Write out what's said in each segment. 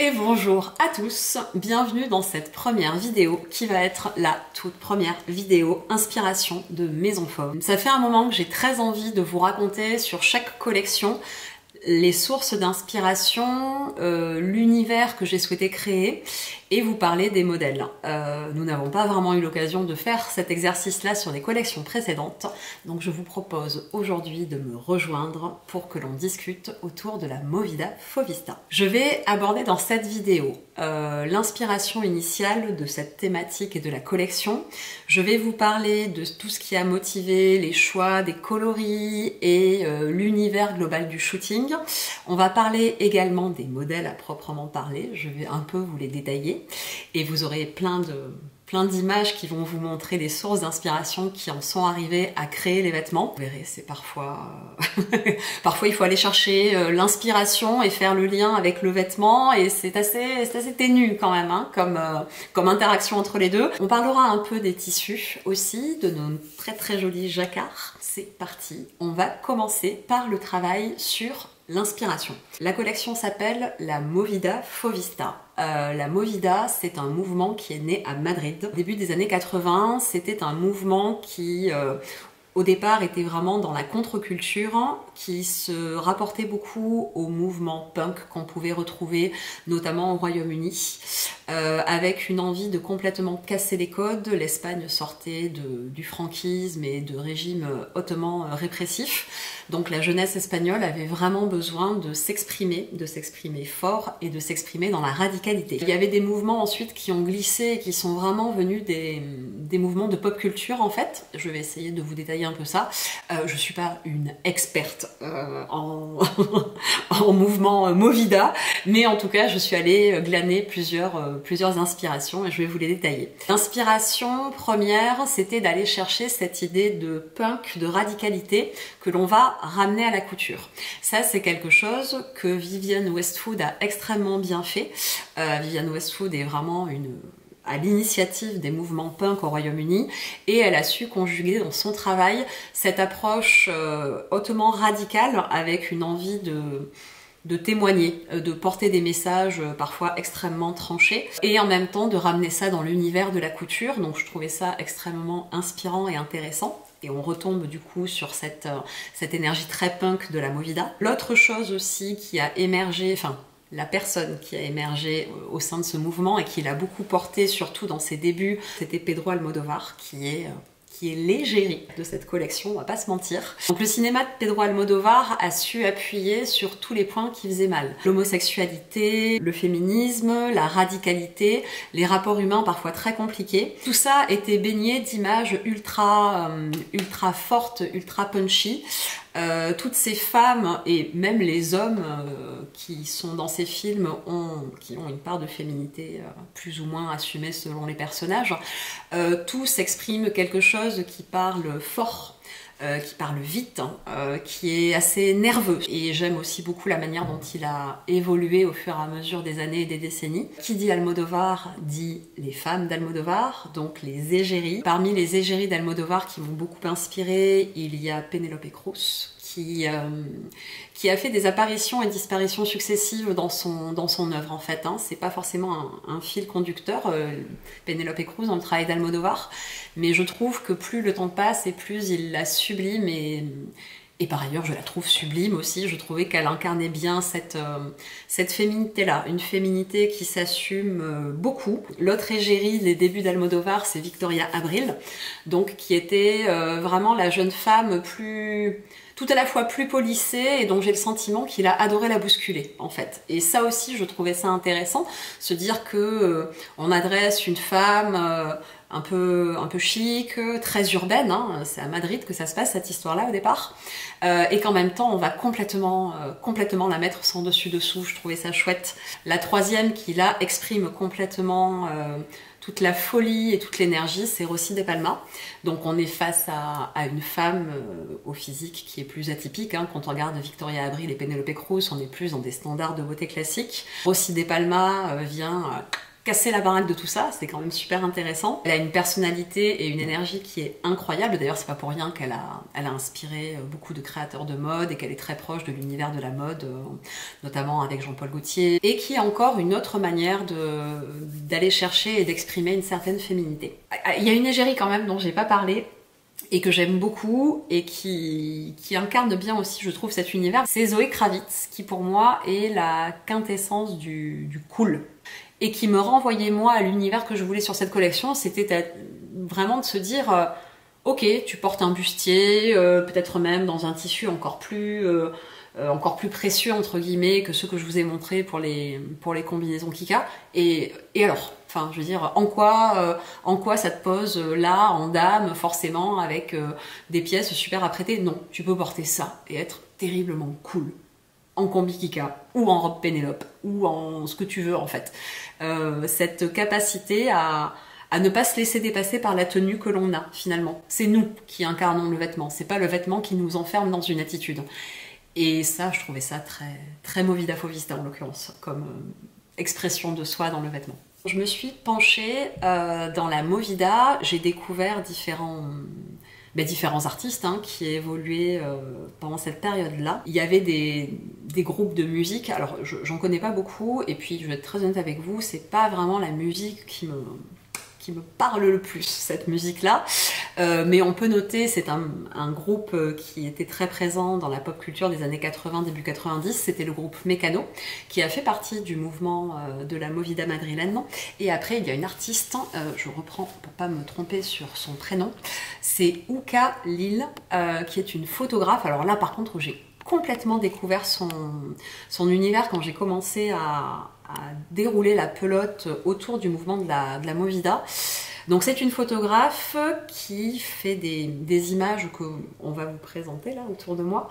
Et bonjour à tous, bienvenue dans cette première vidéo qui va être la toute première vidéo inspiration de Maison Fauve. Ça fait un moment que j'ai très envie de vous raconter sur chaque collection les sources d'inspiration, l'univers que j'ai souhaité créer et vous parler des modèles. Nous n'avons pas vraiment eu l'occasion de faire cet exercice-là sur les collections précédentes, donc je vous propose aujourd'hui de me rejoindre pour que l'on discute autour de la Movida Fauvista. Je vais aborder dans cette vidéo l'inspiration initiale de cette thématique et de la collection. Je vais vous parler de tout ce qui a motivé les choix des coloris et l'univers global du shooting. On va parler également des modèles à proprement parler, je vais un peu vous les détailler et vous aurez plein d'images qui vont vous montrer les sources d'inspiration qui en sont arrivées à créer les vêtements. Vous verrez, c'est parfois il faut aller chercher l'inspiration et faire le lien avec le vêtement et c'est assez ténu quand même hein, comme interaction entre les deux. On parlera un peu des tissus aussi, de nos très jolis jacquards. C'est parti, on va commencer par le travail sur l'inspiration. La collection s'appelle la Movida Fauvista. La Movida, c'est un mouvement qui est né à Madrid. Au début des années 80, c'était un mouvement qui, au départ, était vraiment dans la contre-culture, qui se rapportait beaucoup au mouvement punk qu'on pouvait retrouver, notamment au Royaume-Uni, avec une envie de complètement casser les codes. L'Espagne sortait du franquisme et de régimes hautement répressifs. Donc la jeunesse espagnole avait vraiment besoin de s'exprimer fort et de s'exprimer dans la radicalité. Il y avait des mouvements ensuite qui ont glissé et qui sont vraiment venus des mouvements de pop culture en fait. Je vais essayer de vous détailler un peu ça. Je suis pas une experte en mouvement Movida, mais en tout cas je suis allée glaner plusieurs inspirations et je vais vous les détailler. L'inspiration première, c'était d'aller chercher cette idée de punk, de radicalité que l'on va ramener à la couture. Ça, c'est quelque chose que Vivienne Westwood a extrêmement bien fait. Vivienne Westwood est vraiment à l'initiative des mouvements punk au Royaume-Uni et elle a su conjuguer dans son travail cette approche hautement radicale avec une envie de témoigner, de porter des messages parfois extrêmement tranchés et en même temps de ramener ça dans l'univers de la couture. Donc je trouvais ça extrêmement inspirant et intéressant. Et on retombe du coup sur cette énergie très punk de la Movida. L'autre chose aussi qui a émergé, enfin la personne qui a émergé au sein de ce mouvement et qui l'a beaucoup porté surtout dans ses débuts, c'était Pedro Almodóvar qui est l'égérie de cette collection, on va pas se mentir. Donc le cinéma de Pedro Almodóvar a su appuyer sur tous les points qui faisaient mal. L'homosexualité, le féminisme, la radicalité, les rapports humains parfois très compliqués. Tout ça était baigné d'images ultra fortes, ultra punchy. Toutes ces femmes et même les hommes qui sont dans ces films qui ont une part de féminité plus ou moins assumée selon les personnages, tous expriment quelque chose qui parle fort, qui parle vite, qui est assez nerveux. Et j'aime aussi beaucoup la manière dont il a évolué au fur et à mesure des années et des décennies. Qui dit Almodóvar dit les femmes d'Almodóvar, donc les égéries. Parmi les égéries d'Almodóvar qui m'ont beaucoup inspiré, il y a Penélope Cruz, qui a fait des apparitions et disparitions successives dans son œuvre en fait. Hein. C'est pas forcément un fil conducteur, Penélope Cruz dans le travail d'Almodóvar, mais je trouve que plus le temps passe et plus il la sublime et par ailleurs je la trouve sublime aussi. Je trouvais qu'elle incarnait bien cette féminité-là, une féminité qui s'assume beaucoup. L'autre égérie des débuts d'Almodóvar, c'est Victoria Abril, donc qui était vraiment la jeune femme tout à la fois plus polissée et dont j'ai le sentiment qu'il a adoré la bousculer en fait. Et ça aussi je trouvais ça intéressant, se dire que on adresse une femme un peu chic, très urbaine, hein. C'est à Madrid que ça se passe cette histoire-là au départ, et qu'en même temps on va complètement la mettre sans dessus-dessous. Je trouvais ça chouette. La troisième qui là exprime complètement toute la folie et toute l'énergie, c'est Rossi de Palma. Donc on est face à une femme au physique qui est plus atypique. Hein. Quand on regarde Victoria Abril et Penélope Cruz, on est plus dans des standards de beauté classique. Rossi de Palma vient casser la baraque de tout ça, c'est quand même super intéressant. Elle a une personnalité et une énergie qui est incroyable. D'ailleurs, c'est pas pour rien qu'elle a inspiré beaucoup de créateurs de mode et qu'elle est très proche de l'univers de la mode, notamment avec Jean-Paul Gaultier, et qui a encore une autre manière d'aller chercher et d'exprimer une certaine féminité. Il y a une égérie quand même dont j'ai pas parlé, et que j'aime beaucoup, et qui incarne bien aussi, je trouve, cet univers. C'est Zoé Kravitz, qui pour moi est la quintessence du cool, et qui me renvoyait moi à l'univers que je voulais sur cette collection. C'était vraiment de se dire ok, tu portes un bustier, peut-être même dans un tissu encore plus précieux entre guillemets que ceux que je vous ai montrés pour les combinaisons Kika, et alors, enfin je veux dire, en quoi ça te pose là en dame forcément avec des pièces super apprêtées? Non, tu peux porter ça et être terriblement cool en combi Kika, ou en robe Pénélope, ou en ce que tu veux en fait. Cette capacité à ne pas se laisser dépasser par la tenue que l'on a finalement. C'est nous qui incarnons le vêtement, c'est pas le vêtement qui nous enferme dans une attitude. Et ça, je trouvais ça très, très Movida Fovista en l'occurrence, comme expression de soi dans le vêtement. Je me suis penchée dans la Movida, j'ai découvert différents artistes qui évoluaient pendant cette période-là. Il y avait des groupes de musique, alors j'en connais pas beaucoup, et puis je vais être très honnête avec vous, c'est pas vraiment la musique qui me parle le plus, cette musique-là. Mais on peut noter, c'est un groupe qui était très présent dans la pop culture des années 80, début 90, c'était le groupe Mécano, qui a fait partie du mouvement de la Movida madrilène. Et après, il y a une artiste, je reprends pour pas me tromper sur son prénom, c'est Ouka Lil, qui est une photographe. Alors là, par contre, j'ai complètement découvert son univers quand j'ai commencé à dérouler la pelote autour du mouvement de la Movida. Donc c'est une photographe qui fait des images qu'on va vous présenter là autour de moi,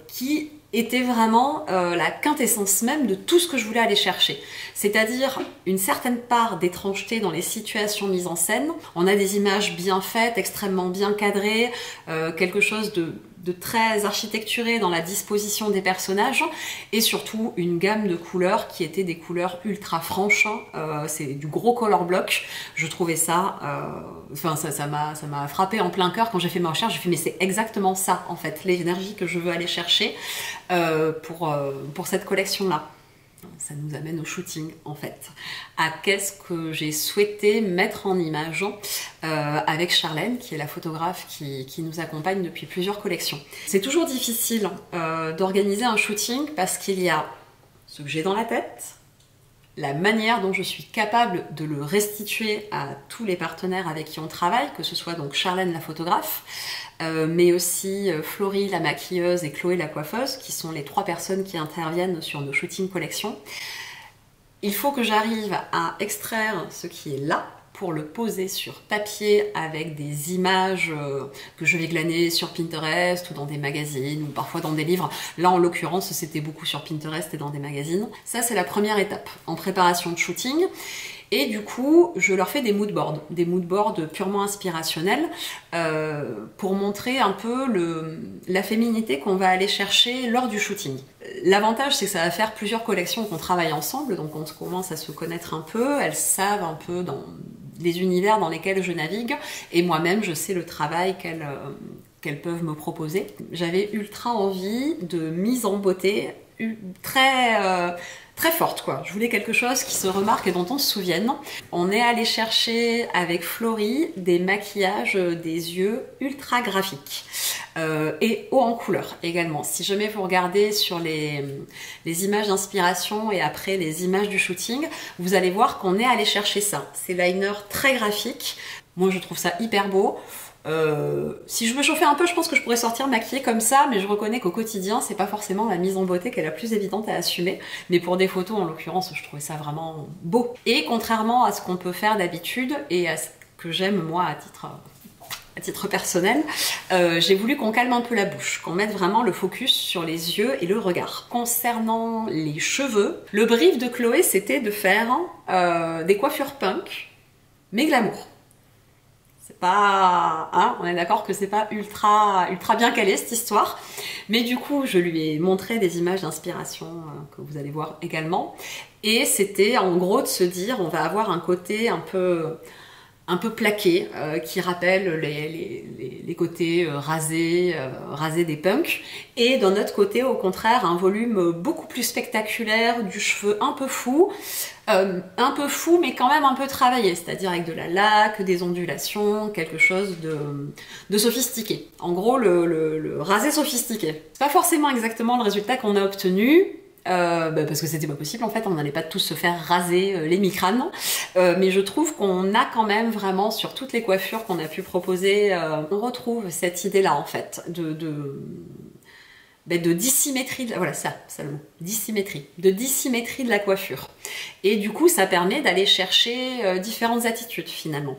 qui était vraiment la quintessence même de tout ce que je voulais aller chercher. C'est-à-dire une certaine part d'étrangeté dans les situations mises en scène. On a des images bien faites, extrêmement bien cadrées, quelque chose de très architecturé dans la disposition des personnages, et surtout une gamme de couleurs qui étaient des couleurs ultra franches. C'est du gros color block. Je trouvais ça, ça m'a frappé en plein cœur quand j'ai fait ma recherche. J'ai fait mais c'est exactement ça en fait, l'énergie que je veux aller chercher pour cette collection-là. Ça nous amène au shooting en fait, à qu'est-ce que j'ai souhaité mettre en image avec Charlène, qui est la photographe qui nous accompagne depuis plusieurs collections. C'est toujours difficile d'organiser un shooting parce qu'il y a ce que j'ai dans la tête, la manière dont je suis capable de le restituer à tous les partenaires avec qui on travaille, que ce soit donc Charlène la photographe, mais aussi Florie la maquilleuse et Chloé la coiffeuse, qui sont les 3 personnes qui interviennent sur nos shooting collections. Il faut que j'arrive à extraire ce qui est là pour le poser sur papier avec des images que je vais glaner sur Pinterest ou dans des magazines ou parfois dans des livres. Là, en l'occurrence, c'était beaucoup sur Pinterest et dans des magazines. Ça, c'est la première étape en préparation de shooting. Et du coup, je leur fais des mood boards purement inspirationnels pour montrer un peu la féminité qu'on va aller chercher lors du shooting. L'avantage, c'est que ça va faire plusieurs collections qu'on travaille ensemble, donc on commence à se connaître un peu, elles savent un peu dans les univers dans lesquels je navigue, et moi-même, je sais le travail qu'elles peuvent me proposer. J'avais ultra envie de mise en beauté très forte quoi. Je voulais quelque chose qui se remarque et dont on se souvienne. On est allé chercher avec Florie des maquillages des yeux ultra graphiques et haut en couleur également. Si jamais vous regardez sur les images d'inspiration et après les images du shooting, vous allez voir qu'on est allé chercher ça. Ces liners très graphiques. Moi je trouve ça hyper beau. Si je me chauffais un peu, je pense que je pourrais sortir maquillée comme ça, mais je reconnais qu'au quotidien, c'est pas forcément la mise en beauté qui est la plus évidente à assumer. Mais pour des photos, en l'occurrence, je trouvais ça vraiment beau. Et contrairement à ce qu'on peut faire d'habitude, et à ce que j'aime moi à titre personnel, j'ai voulu qu'on calme un peu la bouche, qu'on mette vraiment le focus sur les yeux et le regard. Concernant les cheveux, le brief de Chloé, c'était de faire des coiffures punk, mais glamour. c'est pas, hein, on est d'accord que c'est pas ultra bien calé cette histoire. Mais du coup, je lui ai montré des images d'inspiration que vous allez voir également. Et c'était en gros de se dire, on va avoir un côté un peu plaqué, qui rappelle les côtés rasés des punks. Et d'un autre côté, au contraire, un volume beaucoup plus spectaculaire, du cheveu un peu fou, mais quand même un peu travaillé, c'est-à-dire avec de la laque, des ondulations, quelque chose de sophistiqué. En gros, le rasé sophistiqué. C'est pas forcément exactement le résultat qu'on a obtenu, parce que c'était pas possible en fait, on n'allait pas tous se faire raser les mi-crânes, mais je trouve qu'on a quand même vraiment sur toutes les coiffures qu'on a pu proposer, on retrouve cette idée là en fait de dissymétrie, voilà ça le mot, dissymétrie, de dissymétrie de la coiffure. Et du coup ça permet d'aller chercher différentes attitudes finalement.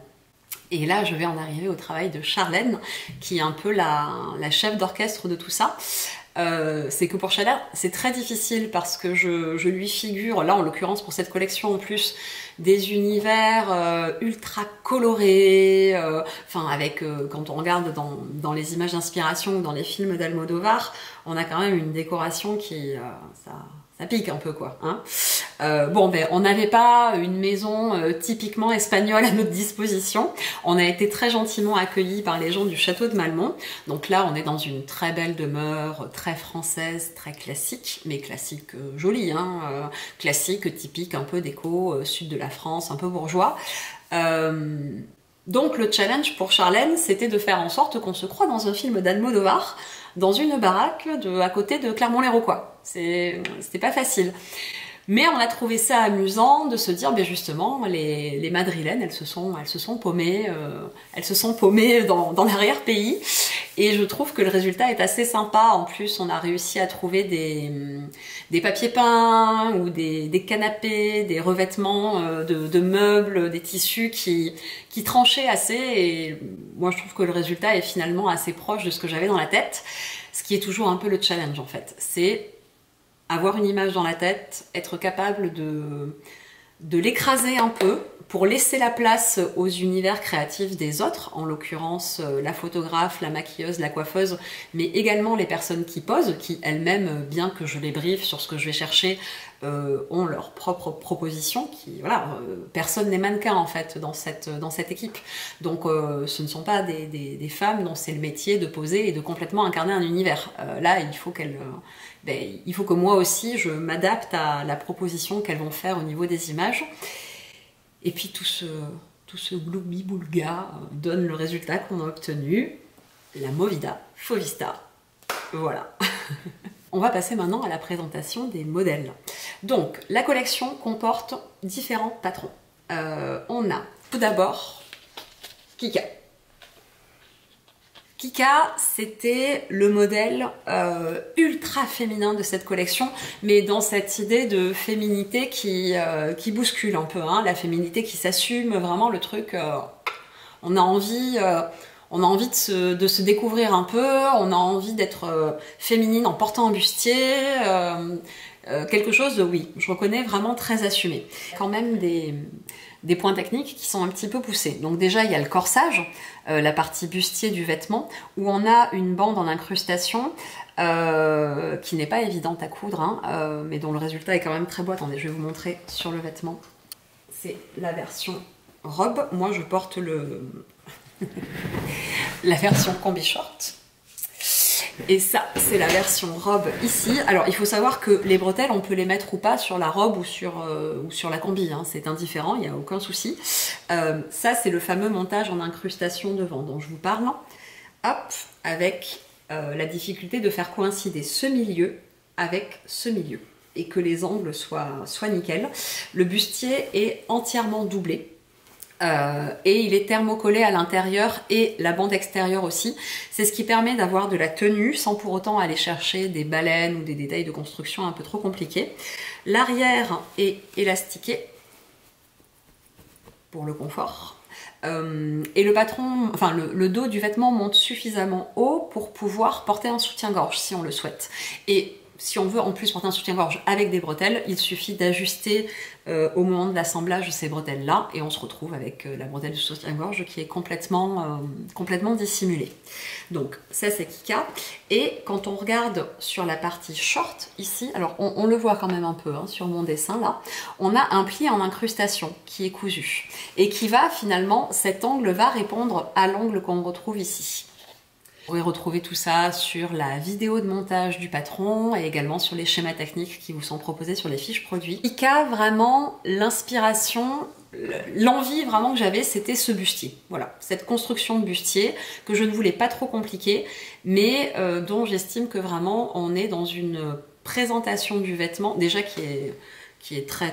Et là, je vais en arriver au travail de Charlène, qui est un peu la chef d'orchestre de tout ça. C'est que pour Charlène, c'est très difficile parce que je lui figure, là en l'occurrence pour cette collection en plus, des univers ultra colorés, avec quand on regarde dans les images d'inspiration ou dans les films d'Almodovar, on a quand même une décoration qui ça pique un peu quoi. Hein. On n'avait pas une maison typiquement espagnole à notre disposition. On a été très gentiment accueillis par les gens du château de Malmont. Donc là, on est dans une très belle demeure, très française, très classique, mais classique jolie, hein, classique typique un peu déco sud de la France, un peu bourgeois. Donc le challenge pour Charlène, c'était de faire en sorte qu'on se croie dans un film d'Almodovar, dans une baraque à côté de Clermont-Lérault. C'était pas facile. Mais on a trouvé ça amusant de se dire, justement, les Madrilènes, elles se sont paumées dans l'arrière-pays. Et je trouve que le résultat est assez sympa. En plus, on a réussi à trouver des papiers peints ou des canapés, des revêtements de meubles, des tissus qui tranchaient assez. Et moi, je trouve que le résultat est finalement assez proche de ce que j'avais dans la tête. Ce qui est toujours un peu le challenge, en fait. C'est avoir une image dans la tête, être capable de l'écraser un peu pour laisser la place aux univers créatifs des autres, en l'occurrence la photographe, la maquilleuse, la coiffeuse, mais également les personnes qui posent, qui elles-mêmes, bien que je les briefe sur ce que je vais chercher, ont leur propre proposition. Personne n'est mannequin en fait dans cette équipe. Donc ce ne sont pas des femmes dont c'est le métier de poser et de complètement incarner un univers. Là, il faut que moi aussi je m'adapte à la proposition qu'elles vont faire au niveau des images. Et puis tout ce gloubi-boulga donne le résultat qu'on a obtenu, la Movida Fauvista. Voilà. On va passer maintenant à la présentation des modèles. Donc, la collection comporte différents patrons. On a tout d'abord Kika. Kika, c'était le modèle ultra féminin de cette collection, mais dans cette idée de féminité qui bouscule un peu, hein, la féminité qui s'assume, vraiment le truc, on a envie de se découvrir un peu, on a envie d'être féminine en portant un bustier, quelque chose de, oui, je reconnais vraiment très assumé. Quand même des points techniques qui sont un petit peu poussés. Donc déjà, il y a le corsage, la partie bustier du vêtement, où on a une bande en incrustation qui n'est pas évidente à coudre, hein, mais dont le résultat est quand même très beau. Attendez, je vais vous montrer sur le vêtement. C'est la version robe. Moi, je porte la version combi short. Et ça, c'est la version robe ici. Alors, il faut savoir que les bretelles, on peut les mettre ou pas sur la robe ou sur la combi. Hein. C'est indifférent, il n'y a aucun souci. Ça, c'est le fameux montage en incrustation devant dont je vous parle. Hop, avec la difficulté de faire coïncider ce milieu avec ce milieu. Et que les angles soient nickel. Le bustier est entièrement doublé. Et il est thermocollé à l'intérieur et la bande extérieure aussi. C'est ce qui permet d'avoir de la tenue sans pour autant aller chercher des baleines ou des détails de construction un peu trop compliqués. L'arrière est élastiqué pour le confort. Et le dos du vêtement monte suffisamment haut pour pouvoir porter un soutien-gorge si on le souhaite. Et si on veut en plus porter un soutien-gorge avec des bretelles, il suffit d'ajuster au moment de l'assemblage ces bretelles-là et on se retrouve avec la bretelle de soutien-gorge qui est complètement dissimulée. Donc ça c'est Kika. Et quand on regarde sur la partie short ici, alors on le voit quand même un peu hein, sur mon dessin là, on a un pli en incrustation qui est cousu et qui va finalement, cet angle va répondre à l'angle qu'on retrouve ici. Vous pouvez retrouver tout ça sur la vidéo de montage du patron et également sur les schémas techniques qui vous sont proposés sur les fiches produits. Kika, vraiment, l'inspiration, l'envie vraiment que j'avais, c'était ce bustier. Voilà, cette construction de bustier que je ne voulais pas trop compliquer, mais dont j'estime que vraiment on est dans une présentation du vêtement, déjà qui est très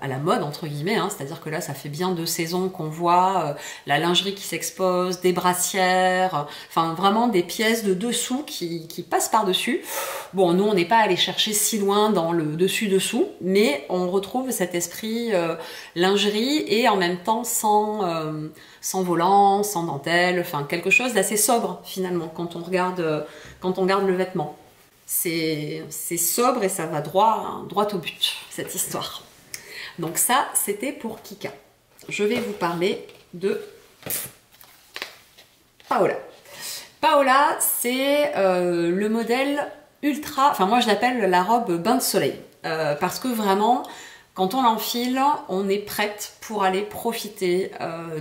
à la mode entre guillemets, hein, c'est-à-dire que là ça fait bien 2 saisons qu'on voit la lingerie qui s'expose, des brassières, enfin vraiment des pièces de dessous qui passent par-dessus. Bon, nous on n'est pas allé chercher si loin dans le dessus-dessous, mais on retrouve cet esprit lingerie et en même temps sans volant, sans dentelle, enfin quelque chose d'assez sobre finalement quand on regarde le vêtement. C'est sobre et ça va droit au but, cette histoire. Donc ça, c'était pour Kika. Je vais vous parler de Paola. Paola, c'est le modèle ultra... Enfin, moi, je l'appelle la robe bain de soleil. Parce que vraiment, quand on l'enfile, on est prête pour aller profiter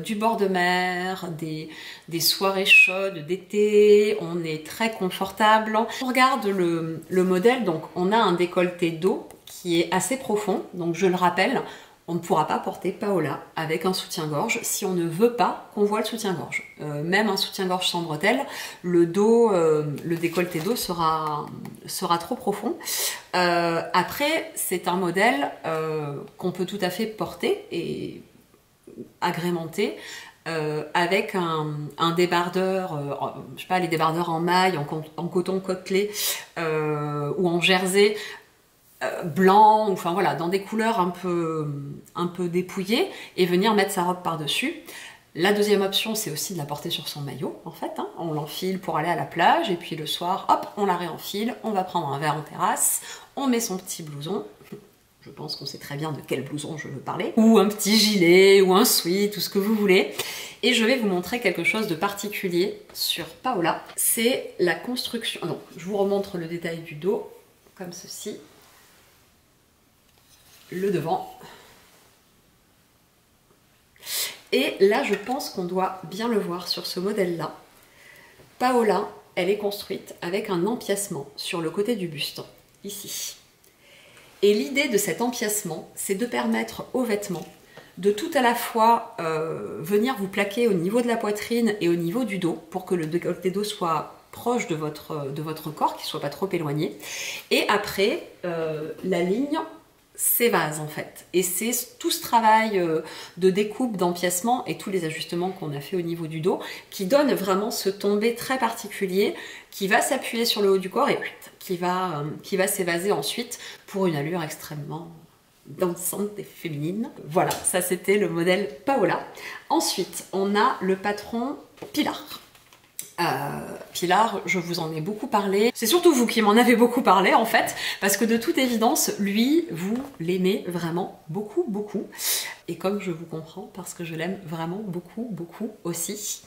du bord de mer, des soirées chaudes d'été, on est très confortable. On regarde le modèle, donc on a un décolleté dos qui est assez profond, donc je le rappelle, on ne pourra pas porter Paola avec un soutien-gorge si on ne veut pas qu'on voit le soutien-gorge. Même un soutien-gorge sans bretelles, le dos, le décolleté dos sera trop profond. Après, c'est un modèle qu'on peut tout à fait porter et agrémenter avec un débardeur, je sais pas, les débardeurs en maille, en coton côtelé ou en jersey, blanc, enfin voilà, dans des couleurs un peu dépouillées, et venir mettre sa robe par-dessus. La deuxième option, c'est aussi de la porter sur son maillot, en fait. Hein. On l'enfile pour aller à la plage, et puis le soir, hop, on la réenfile, on va prendre un verre en terrasse, on met son petit blouson. Je pense qu'on sait très bien de quel blouson je veux parler. Ou un petit gilet, ou un sweat, ou ce que vous voulez. Et je vais vous montrer quelque chose de particulier sur Paola. C'est la construction... Donc, je vous remontre le détail du dos, comme ceci. Le devant. Et là, je pense qu'on doit bien le voir sur ce modèle-là. Paola, elle est construite avec un empiècement sur le côté du buste, ici. Et l'idée de cet empiècement, c'est de permettre au vêtement de tout à la fois venir vous plaquer au niveau de la poitrine et au niveau du dos, pour que le décolleté dos soit proche de votre corps, qu'il ne soit pas trop éloigné. Et après, la ligne s'évase en fait. Et c'est tout ce travail de découpe, d'empiècement et tous les ajustements qu'on a fait au niveau du dos qui donne vraiment ce tombé très particulier qui va s'appuyer sur le haut du corps et qui va s'évaser ensuite pour une allure extrêmement dansante et féminine. Voilà, ça c'était le modèle Paola. Ensuite, on a le patron Pilar. Pilar, je vous en ai beaucoup parlé. C'est surtout vous qui m'en avez beaucoup parlé en fait, parce que de toute évidence, lui, vous l'aimez vraiment beaucoup, beaucoup. Et comme je vous comprends, parce que je l'aime vraiment beaucoup, beaucoup aussi.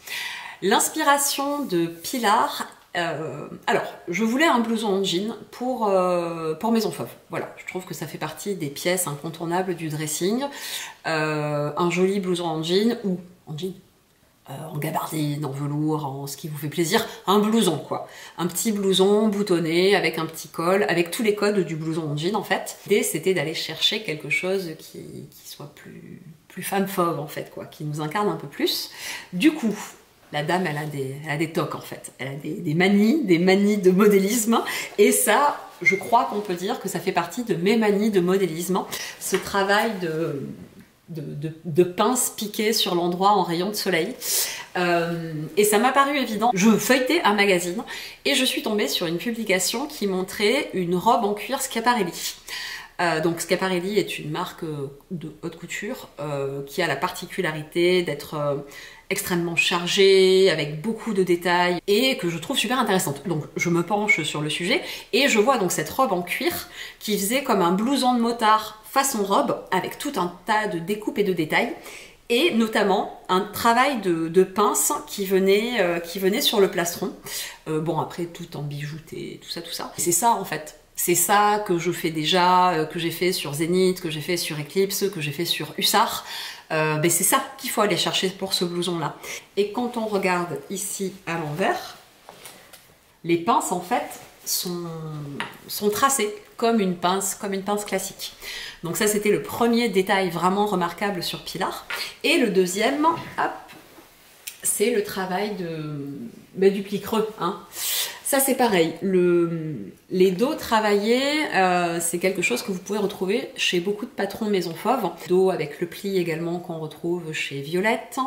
L'inspiration de Pilar, alors, je voulais un blouson en jean pour Maison Fauve. Voilà, je trouve que ça fait partie des pièces incontournables du dressing. Un joli blouson en jean, ou en jean, en gabardine, en velours, en ce qui vous fait plaisir, un blouson quoi. Un petit blouson boutonné avec un petit col, avec tous les codes du blouson en jean en fait. L'idée c'était d'aller chercher quelque chose qui soit plus femme fauve en fait quoi, qui nous incarne un peu plus. Du coup, la dame elle a des tocs en fait, elle a des manies de modélisme et ça, je crois qu'on peut dire que ça fait partie de mes manies de modélisme, ce travail de pince piquée sur l'endroit en rayon de soleil. Et ça m'a paru évident. Je feuilletais un magazine et je suis tombée sur une publication qui montrait une robe en cuir Schiaparelli. Donc Schiaparelli est une marque de haute couture qui a la particularité d'être extrêmement chargée, avec beaucoup de détails, et que je trouve super intéressante. Donc je me penche sur le sujet, et je vois donc cette robe en cuir qui faisait comme un blouson de motard façon robe, avec tout un tas de découpes et de détails, et notamment un travail de pince qui venait sur le plastron. Bon, après tout en bijouté, tout ça. C'est ça en fait. C'est ça que je fais déjà, que j'ai fait sur Zénith, que j'ai fait sur Eclipse, que j'ai fait sur Hussard. Ben c'est ça qu'il faut aller chercher pour ce blouson-là. Et quand on regarde ici à l'envers, les pinces en fait sont tracées comme une pince classique. Donc ça c'était le premier détail vraiment remarquable sur Pilar. Et le deuxième, hop, c'est le travail du pli creux. Hein. Ça c'est pareil, les dos travaillés, c'est quelque chose que vous pouvez retrouver chez beaucoup de patrons Maison Fauve. Dos avec le pli également qu'on retrouve chez Violette,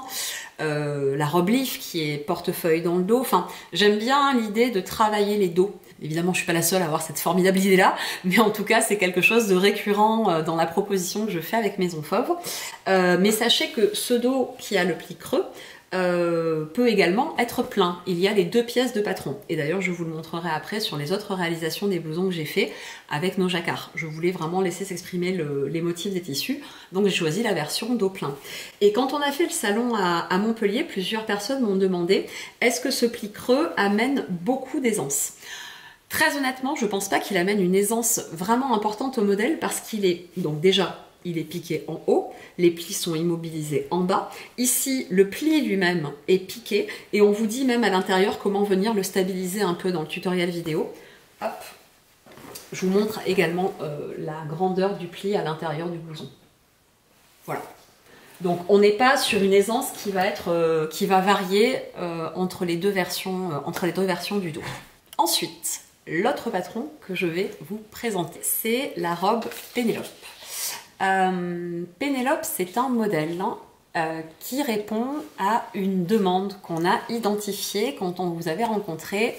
la robe leaf qui est portefeuille dans le dos. Enfin, j'aime bien l'idée de travailler les dos. Évidemment, je suis pas la seule à avoir cette formidable idée-là, mais en tout cas, c'est quelque chose de récurrent dans la proposition que je fais avec Maison Fauve. Mais sachez que ce dos qui a le pli creux, peut également être plein. Il y a les 2 pièces de patron. Et d'ailleurs, je vous le montrerai après sur les autres réalisations des blousons que j'ai fait avec nos jacquards. Je voulais vraiment laisser s'exprimer les motifs des tissus. Donc j'ai choisi la version dos plein. Et quand on a fait le salon à Montpellier, plusieurs personnes m'ont demandé est-ce que ce pli creux amène beaucoup d'aisance ? Très honnêtement, je pense pas qu'il amène une aisance vraiment importante au modèle parce qu'il est donc déjà il est piqué en haut, les plis sont immobilisés en bas. Ici, le pli lui-même est piqué et on vous dit même à l'intérieur comment venir le stabiliser un peu dans le tutoriel vidéo. Hop. Je vous montre également la grandeur du pli à l'intérieur du blouson. Voilà. Donc on n'est pas sur une aisance qui va varier entre les deux versions du dos. Ensuite, l'autre patron que je vais vous présenter, c'est la robe Pénélope. Pénélope, c'est un modèle qui répond à une demande qu'on a identifiée quand on vous avait rencontré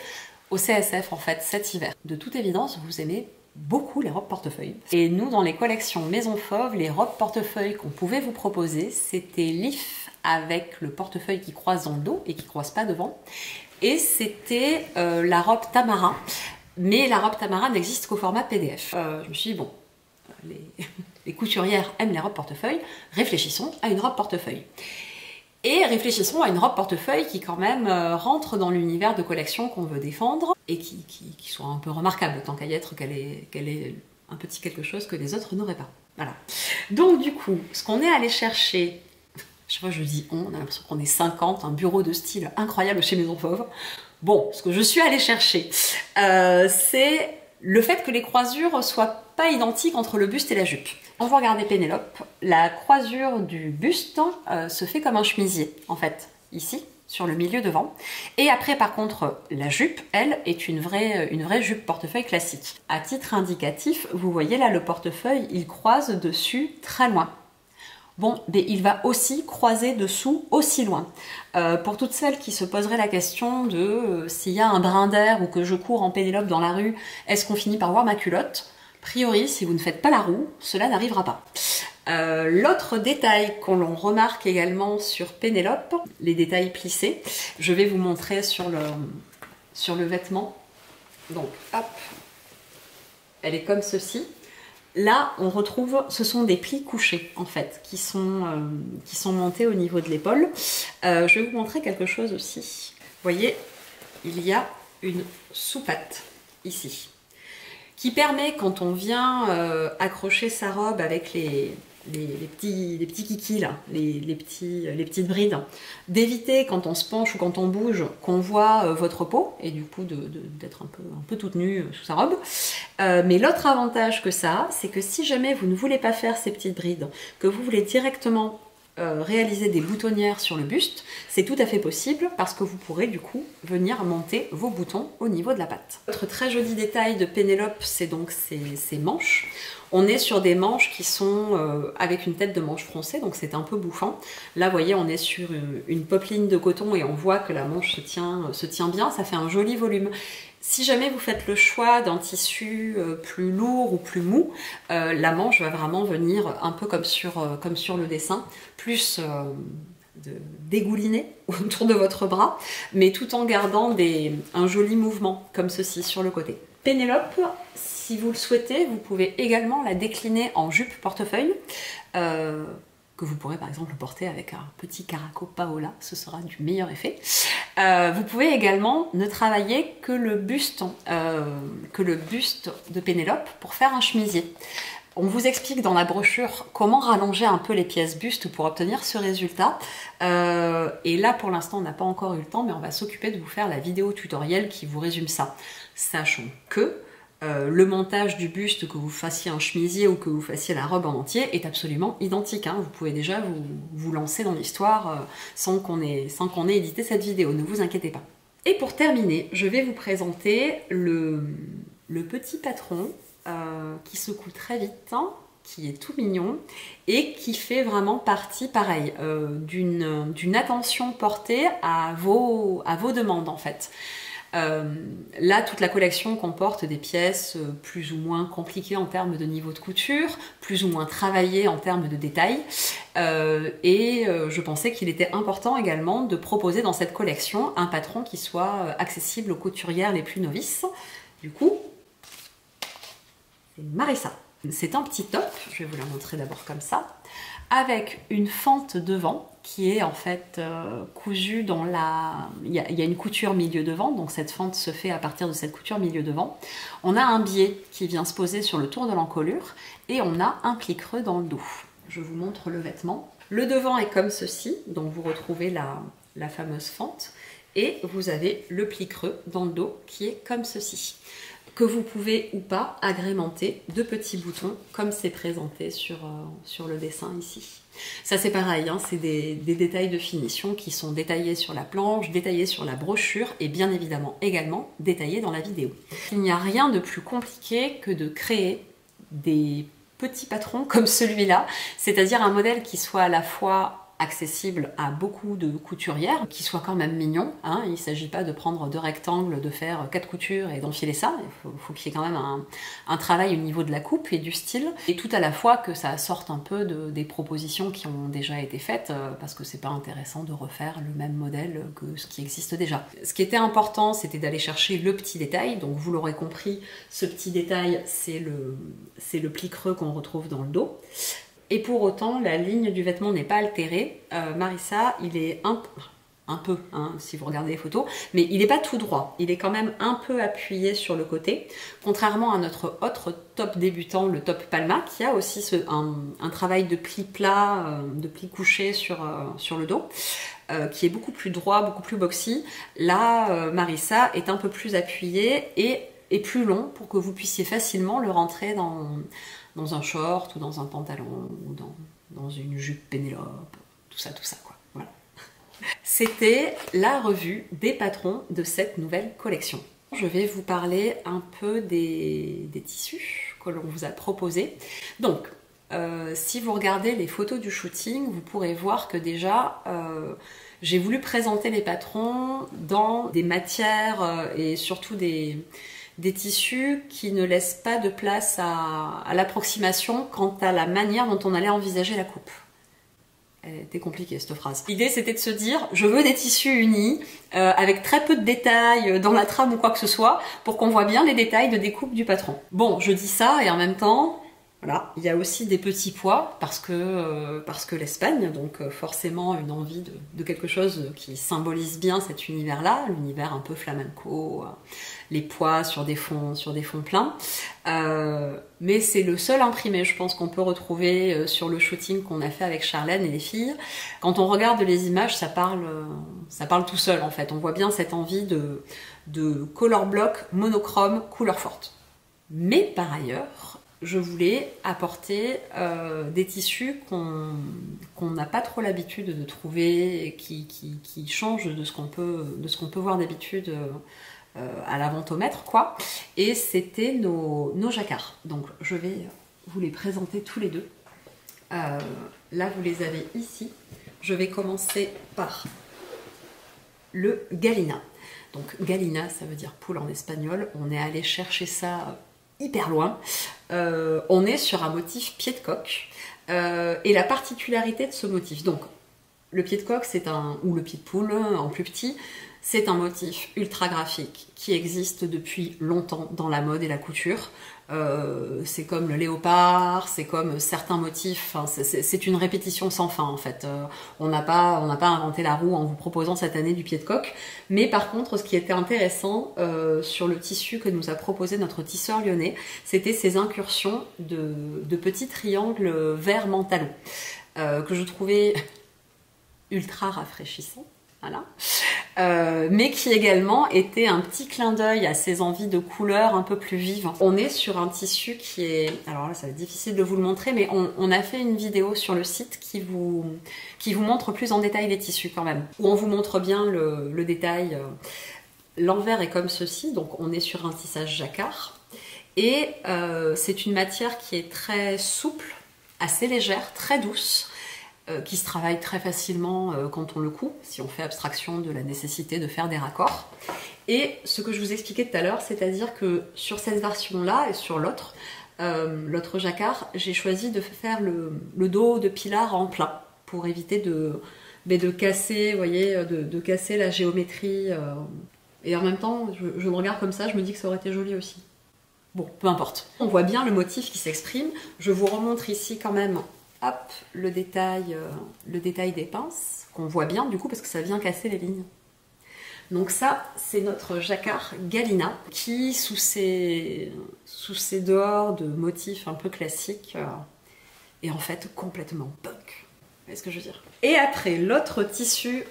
au CSF en fait cet hiver. De toute évidence, vous aimez beaucoup les robes portefeuille. Et nous, dans les collections Maison Fauve, les robes portefeuille qu'on pouvait vous proposer, c'était l'IF avec le portefeuille qui croise dans le dos et qui croise pas devant. Et c'était la robe Tamara. Mais la robe Tamara n'existe qu'au format PDF. Je me suis dit, bon, les couturières aiment les robes portefeuille, réfléchissons à une robe portefeuille. Et réfléchissons à une robe portefeuille qui quand même rentre dans l'univers de collection qu'on veut défendre et qui soit un peu remarquable, tant qu'à y être qu'elle est un petit quelque chose que les autres n'auraient pas. Voilà. Donc du coup, ce qu'on est allé chercher, je sais pas, je dis on a l'impression qu'on est 50, un bureau de style incroyable chez Maison Fauve. Bon, ce que je suis allée chercher, c'est le fait que les croisures soient pas identiques entre le buste et la jupe. Quand vous regardez Pénélope, la croisure du buste se fait comme un chemisier, en fait, ici, sur le milieu devant. Et après, par contre, la jupe, elle, est une vraie jupe portefeuille classique. À titre indicatif, vous voyez là, le portefeuille, il croise dessus très loin. Bon, mais il va aussi croiser dessous aussi loin. Pour toutes celles qui se poseraient la question de s'il y a un brin d'air ou que je cours en Pénélope dans la rue, est-ce qu'on finit par voir ma culotte ? A priori, si vous ne faites pas la roue, cela n'arrivera pas. L'autre détail qu'on remarque également sur Pénélope, les détails plissés, je vais vous montrer sur le vêtement. Donc, hop, elle est comme ceci. Là, on retrouve, ce sont des plis couchés en fait, qui sont montés au niveau de l'épaule. Je vais vous montrer quelque chose aussi. Vous voyez, il y a une soupate ici, qui permet quand on vient accrocher sa robe avec les petits kikis là, les petites brides, d'éviter quand on se penche ou quand on bouge qu'on voit votre peau et du coup d'être un peu toute nue sous sa robe. Mais l'autre avantage que ça a, c'est que si jamais vous ne voulez pas faire ces petites brides, que vous voulez directement réaliser des boutonnières sur le buste, c'est tout à fait possible parce que vous pourrez du coup venir monter vos boutons au niveau de la patte. Autre très joli détail de Pénélope, c'est donc ces manches. On est sur des manches qui sont avec une tête de manche froncée, donc c'est un peu bouffant. Là, vous voyez, on est sur une popeline de coton et on voit que la manche se tient bien, ça fait un joli volume. Si jamais vous faites le choix d'un tissu plus lourd ou plus mou, la manche va vraiment venir un peu comme sur le dessin, plus dégouliner autour de votre bras, mais tout en gardant un joli mouvement comme ceci sur le côté. Pénélope, si vous le souhaitez, vous pouvez également la décliner en jupe portefeuille, que vous pourrez par exemple porter avec un petit caraco Paola, ce sera du meilleur effet. Vous pouvez également ne travailler que le buste de Pénélope pour faire un chemisier. On vous explique dans la brochure comment rallonger un peu les pièces buste pour obtenir ce résultat. Et là, pour l'instant, on n'a pas encore eu le temps, mais on va s'occuper de vous faire la vidéo tutoriel qui vous résume ça. Sachant que le montage du buste, que vous fassiez un chemisier ou que vous fassiez la robe en entier, est absolument identique. Hein. Vous pouvez déjà vous lancer dans l'histoire sans qu'on ait édité cette vidéo, ne vous inquiétez pas. Et pour terminer, je vais vous présenter le petit patron qui se coud très vite, hein, qui est tout mignon et qui fait vraiment partie, pareil, d'une attention portée à vos demandes en fait. Là, toute la collection comporte des pièces plus ou moins compliquées en termes de niveau de couture, plus ou moins travaillées en termes de détails. Je pensais qu'il était important également de proposer dans cette collection un patron qui soit accessible aux couturières les plus novices. Du coup, c'est Marissa. C'est un petit top, je vais vous la montrer d'abord comme ça, avec une fente devant qui est en fait cousue dans la... Il y a une couture milieu devant, donc cette fente se fait à partir de cette couture milieu devant. On a un biais qui vient se poser sur le tour de l'encolure et on a un pli creux dans le dos. Je vous montre le vêtement. Le devant est comme ceci, donc vous retrouvez la fameuse fente et vous avez le pli creux dans le dos qui est comme ceci, que vous pouvez ou pas agrémenter de petits boutons comme c'est présenté sur le dessin ici. Ça c'est pareil, hein, c'est des détails de finition qui sont détaillés sur la planche, détaillés sur la brochure et bien évidemment également détaillés dans la vidéo. Il n'y a rien de plus compliqué que de créer des petits patrons comme celui-là, c'est-à-dire un modèle qui soit à la fois accessible à beaucoup de couturières, qui soit quand même mignon, hein. Il ne s'agit pas de prendre deux rectangles, de faire 4 coutures et d'enfiler ça. Il faut qu'il y ait quand même un travail au niveau de la coupe et du style, et tout à la fois que ça sorte un peu des propositions qui ont déjà été faites, parce que c'est pas intéressant de refaire le même modèle que ce qui existe déjà. Ce qui était important, c'était d'aller chercher le petit détail, donc vous l'aurez compris, ce petit détail, c'est le pli creux qu'on retrouve dans le dos. Et pour autant, la ligne du vêtement n'est pas altérée. Marissa, il est un peu, hein, si vous regardez les photos, mais il n'est pas tout droit. Il est quand même un peu appuyé sur le côté, contrairement à notre autre top débutant, le top Palma, qui a aussi un travail de pli plat, de pli couché sur le dos, qui est beaucoup plus droit, beaucoup plus boxy. Là, Marissa est un peu plus appuyé et plus long pour que vous puissiez facilement le rentrer dans un short ou dans un pantalon ou dans une jupe Pénélope, tout ça quoi. Voilà. C'était la revue des patrons de cette nouvelle collection. Je vais vous parler un peu des tissus que l'on vous a proposés. Donc, si vous regardez les photos du shooting, vous pourrez voir que déjà, j'ai voulu présenter les patrons dans des matières et surtout des tissus qui ne laissent pas de place à l'approximation quant à la manière dont on allait envisager la coupe. Elle était compliquée cette phrase. L'idée c'était de se dire, je veux des tissus unis, avec très peu de détails dans la trame ou quoi que ce soit, pour qu'on voit bien les détails de découpe du patron. Bon, je dis ça et en même temps, voilà, il y a aussi des petits pois parce que l'Espagne, donc forcément une envie de quelque chose qui symbolise bien cet univers-là, l'univers un peu flamenco, les pois sur des fonds pleins. Mais c'est le seul imprimé, je pense, qu'on peut retrouver sur le shooting qu'on a fait avec Charlène et les filles. Quand on regarde les images, ça parle tout seul en fait. On voit bien cette envie de color block monochrome, couleur forte. Mais par ailleurs, je voulais apporter des tissus qu'on n'a pas trop l'habitude de trouver, qui changent de ce qu'on peut voir d'habitude à la vente au mètre, quoi. Et c'était nos jacquards. Donc je vais vous les présenter tous les deux. Là, vous les avez ici. Je vais commencer par le Galina. Donc gallina, ça veut dire poule en espagnol. On est allé chercher ça hyper loin. On est sur un motif pied de coq. Et la particularité de ce motif, donc le pied de coq, ou le pied de poule en plus petit, c'est un motif ultra graphique qui existe depuis longtemps dans la mode et la couture. C'est comme le léopard, c'est comme certains motifs, enfin, c'est une répétition sans fin en fait. On n'a pas inventé la roue en vous proposant cette année du pied de coq, mais par contre ce qui était intéressant sur le tissu que nous a proposé notre tisseur lyonnais, c'était ces incursions de petits triangles vert mentalo, que je trouvais ultra rafraîchissants. Voilà. Mais qui également était un petit clin d'œil à ces envies de couleurs un peu plus vives. On est sur un tissu qui est... Alors là, ça va être difficile de vous le montrer, mais on a fait une vidéo sur le site qui vous montre plus en détail les tissus quand même. Où on vous montre bien le détail. L'envers est comme ceci, donc on est sur un tissage jacquard. Et c'est une matière qui est très souple, assez légère, très douce, qui se travaille très facilement quand on le coud, si on fait abstraction de la nécessité de faire des raccords. Et ce que je vous expliquais tout à l'heure, c'est-à-dire que sur cette version-là et sur l'autre jacquard, j'ai choisi de faire le dos de pilar en plein pour éviter de casser, vous voyez, de casser la géométrie. Et en même temps, je me regarde comme ça, je me dis que ça aurait été joli aussi. Bon, peu importe. On voit bien le motif qui s'exprime. Je vous remontre ici quand même. Hop, le détail des pinces, qu'on voit bien du coup parce que ça vient casser les lignes. Donc ça, c'est notre jacquard Gallina qui, sous ses dehors de motifs un peu classiques, est en fait complètement punk. Vous voyez ce que je veux dire? Et après, l'autre tissu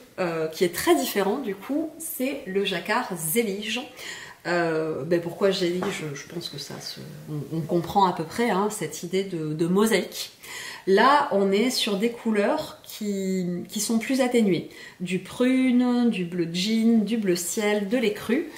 qui est très différent du coup, c'est le jacquard Zélige. Pourquoi Zélige? Je pense que ça, on comprend à peu près hein, cette idée de mosaïque. Là, on est sur des couleurs qui sont plus atténuées. Du prune, du bleu jean, du bleu ciel, de l'écru.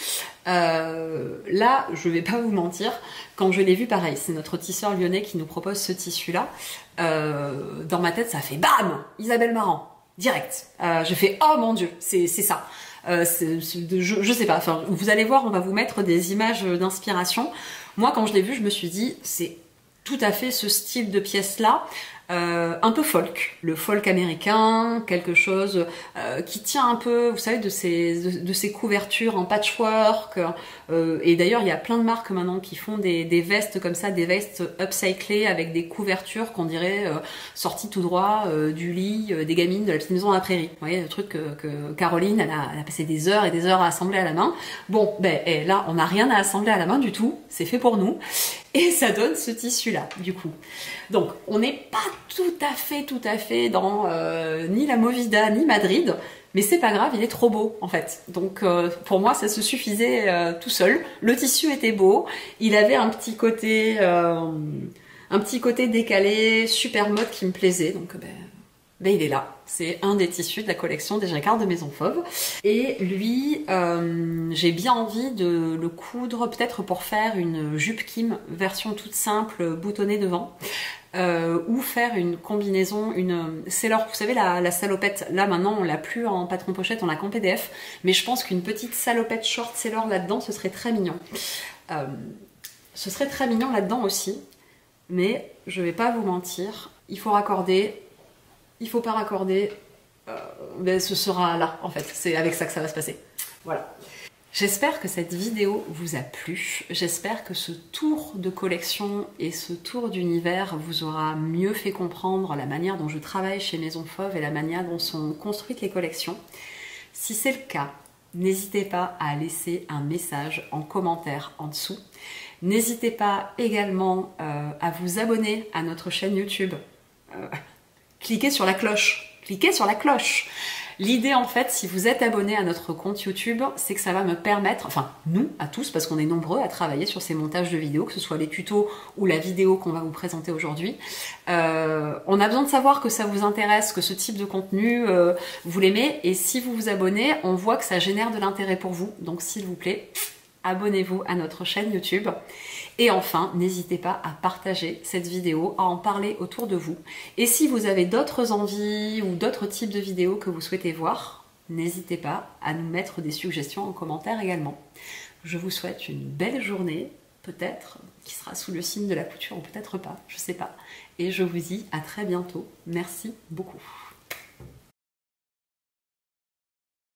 Là, je vais pas vous mentir, quand je l'ai vu, pareil, c'est notre tisseur lyonnais qui nous propose ce tissu-là. Dans ma tête, ça fait BAM! Isabelle Marant, direct. J'ai fait oh mon Dieu, c'est ça. Je sais pas, enfin, vous allez voir, on va vous mettre des images d'inspiration. Moi, quand je l'ai vu, je me suis dit, c'est tout à fait ce style de pièce-là. Un peu folk, le folk américain, quelque chose qui tient un peu, vous savez, de ces couvertures en patchwork. Et d'ailleurs, il y a plein de marques maintenant qui font des vestes comme ça, des vestes upcyclées avec des couvertures qu'on dirait sorties tout droit du lit des gamines de la petite maison à la prairie. Vous voyez, le truc que Caroline, elle a passé des heures et des heures à assembler à la main. Bon, là, on n'a rien à assembler à la main du tout, c'est fait pour nous. Et ça donne ce tissu-là, du coup. Donc, on n'est pas tout à fait dans ni la Movida, ni Madrid, mais c'est pas grave, il est trop beau, en fait. Donc, pour moi, ça se suffisait tout seul. Le tissu était beau, il avait un petit côté décalé, super mode qui me plaisait, donc il est là. C'est un des tissus de la collection des jacquards de Maison Fauve. Et lui, j'ai bien envie de le coudre, peut-être pour faire une jupe Kim, version toute simple, boutonnée devant. Ou faire une combinaison, Sailor, vous savez la salopette, là maintenant on l'a plus en patron pochette, on l'a qu'en PDF, mais je pense qu'une petite salopette short Sailor là-dedans, ce serait très mignon. Ce serait très mignon là-dedans aussi, mais je vais pas vous mentir, il faut raccorder. Il faut pas raccorder, ce sera là en fait, c'est avec ça que ça va se passer. Voilà. J'espère que cette vidéo vous a plu, j'espère que ce tour de collection et ce tour d'univers vous aura mieux fait comprendre la manière dont je travaille chez Maison Fauve et la manière dont sont construites les collections. Si c'est le cas, n'hésitez pas à laisser un message en commentaire en dessous. N'hésitez pas également à vous abonner à notre chaîne YouTube. Cliquez sur la cloche. Cliquez sur la cloche. L'idée, en fait, si vous êtes abonné à notre compte YouTube, c'est que ça va me permettre, enfin, nous, à tous, parce qu'on est nombreux à travailler sur ces montages de vidéos, que ce soit les tutos ou la vidéo qu'on va vous présenter aujourd'hui. On a besoin de savoir que ça vous intéresse, que ce type de contenu, vous l'aimez. Et si vous vous abonnez, on voit que ça génère de l'intérêt pour vous. Donc, s'il vous plaît, abonnez-vous à notre chaîne YouTube. Et enfin, n'hésitez pas à partager cette vidéo, à en parler autour de vous. Et si vous avez d'autres envies ou d'autres types de vidéos que vous souhaitez voir, n'hésitez pas à nous mettre des suggestions en commentaire également. Je vous souhaite une belle journée, peut-être, qui sera sous le signe de la couture ou peut-être pas, je sais pas. Et je vous dis à très bientôt. Merci beaucoup.